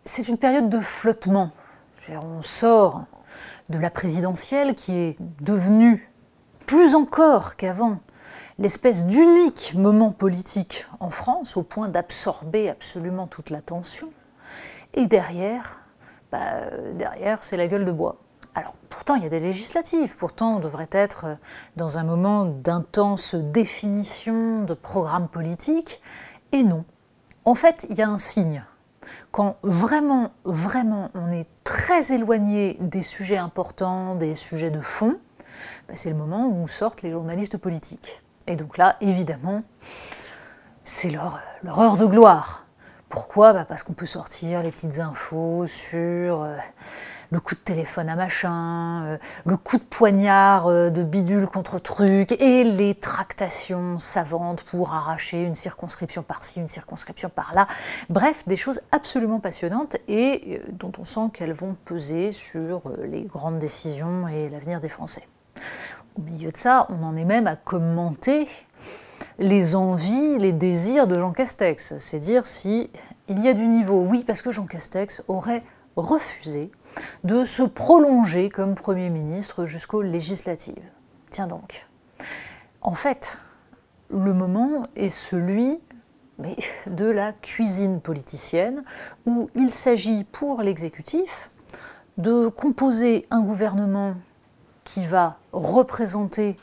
C'est une période de flottement. On sort de la présidentielle qui est devenue, plus encore qu'avant, l'espèce d'unique moment politique en France, au point d'absorber absolument toute l'attention. Et derrière, c'est la gueule de bois. Alors, pourtant, il y a des législatives, pourtant, on devrait être dans un moment d'intense définition de programme politique, et non. En fait, il y a un signe. Quand vraiment, on est très éloigné des sujets importants, des sujets de fond, c'est le moment où sortent les journalistes politiques. Et donc là, évidemment, c'est leur heure de gloire. Pourquoi ? Parce qu'on peut sortir les petites infos sur le coup de téléphone à machin, le coup de poignard de bidule contre truc, et les tractations savantes pour arracher une circonscription par-ci, une circonscription par-là. Bref, des choses absolument passionnantes et dont on sent qu'elles vont peser sur les grandes décisions et l'avenir des Français. Au milieu de ça, on en est même à commenter les envies, les désirs de Jean Castex. C'est dire si il y a du niveau. Oui, parce que Jean Castex aurait refusé de se prolonger comme Premier ministre jusqu'aux législatives. Tiens donc. En fait, le moment est celui de la cuisine politicienne, où il s'agit pour l'exécutif de composer un gouvernement qui va représenter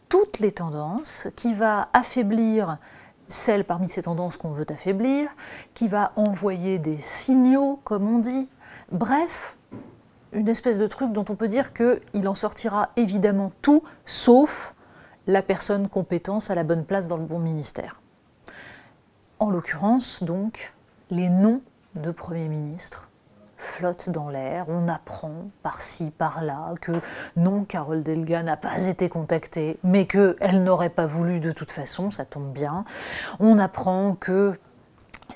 toutes les tendances, qui va affaiblir celles parmi ces tendances qu'on veut affaiblir, qui va envoyer des signaux, comme on dit. Bref, une espèce de truc dont on peut dire qu'il en sortira évidemment tout, sauf la personne compétente à la bonne place dans le bon ministère. En l'occurrence, donc, les noms de Premier ministre flottent dans l'air. On apprend par-ci, par-là que non, Carole Delga n'a pas été contactée, mais qu'elle n'aurait pas voulu de toute façon, ça tombe bien. On apprend que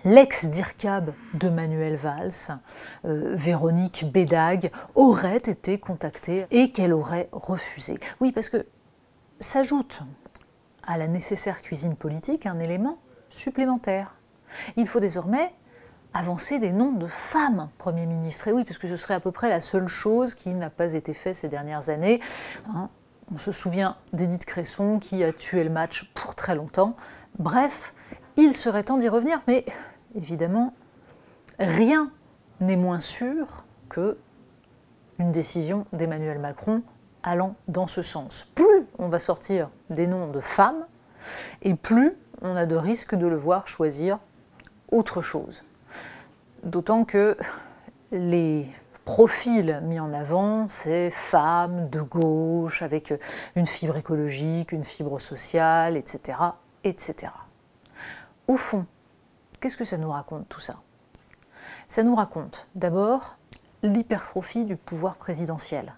l'ex-DIRCAB de Manuel Valls, Véronique Bédag, aurait été contactée et qu'elle aurait refusé. Oui, parce que s'ajoute à la nécessaire cuisine politique un élément supplémentaire. Il faut désormais avancer des noms de femmes Premier ministre. Et oui, parce que ce serait à peu près la seule chose qui n'a pas été faite ces dernières années. On se souvient d'Édith Cresson qui a tué le match pour très longtemps. Bref, il serait temps d'y revenir, mais évidemment, rien n'est moins sûr que une décision d'Emmanuel Macron allant dans ce sens. Plus on va sortir des noms de femmes, et plus on a de risques de le voir choisir autre chose. D'autant que les profils mis en avant, c'est femmes de gauche, avec une fibre écologique, une fibre sociale, etc., etc. Au fond, qu'est-ce que ça nous raconte tout ça? Ça nous raconte d'abord l'hypertrophie du pouvoir présidentiel.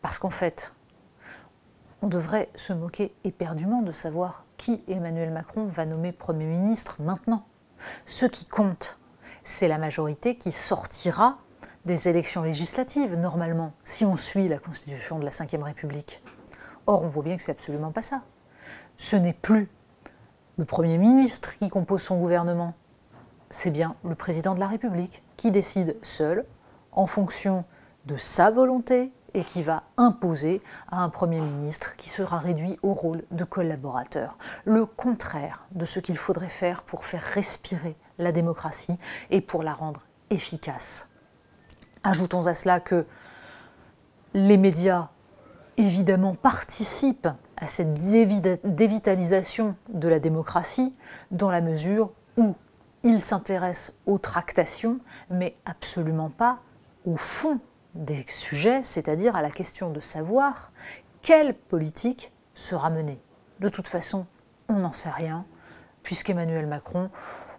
Parce qu'en fait, on devrait se moquer éperdument de savoir qui Emmanuel Macron va nommer Premier ministre maintenant. Ce qui compte, c'est la majorité qui sortira des élections législatives, normalement, si on suit la Constitution de la Ve République. Or, on voit bien que c'est absolument pas ça. Ce n'est plus le Premier ministre qui compose son gouvernement, c'est bien le Président de la République qui décide seul, en fonction de sa volonté, et qui va imposer à un Premier ministre qui sera réduit au rôle de collaborateur. Le contraire de ce qu'il faudrait faire pour faire respirer la démocratie et pour la rendre efficace. Ajoutons à cela que les médias, évidemment, participent à cette dévitalisation de la démocratie dans la mesure où ils s'intéressent aux tractations, mais absolument pas au fond des sujets, c'est-à-dire à la question de savoir quelle politique sera menée. De toute façon, on n'en sait rien, puisqu'Emmanuel Macron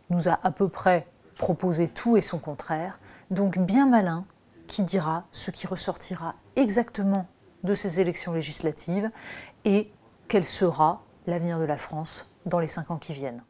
nous a à peu près proposé tout et son contraire, donc bien malin qui dira ce qui ressortira exactement de ces élections législatives et quel sera l'avenir de la France dans les 5 ans qui viennent.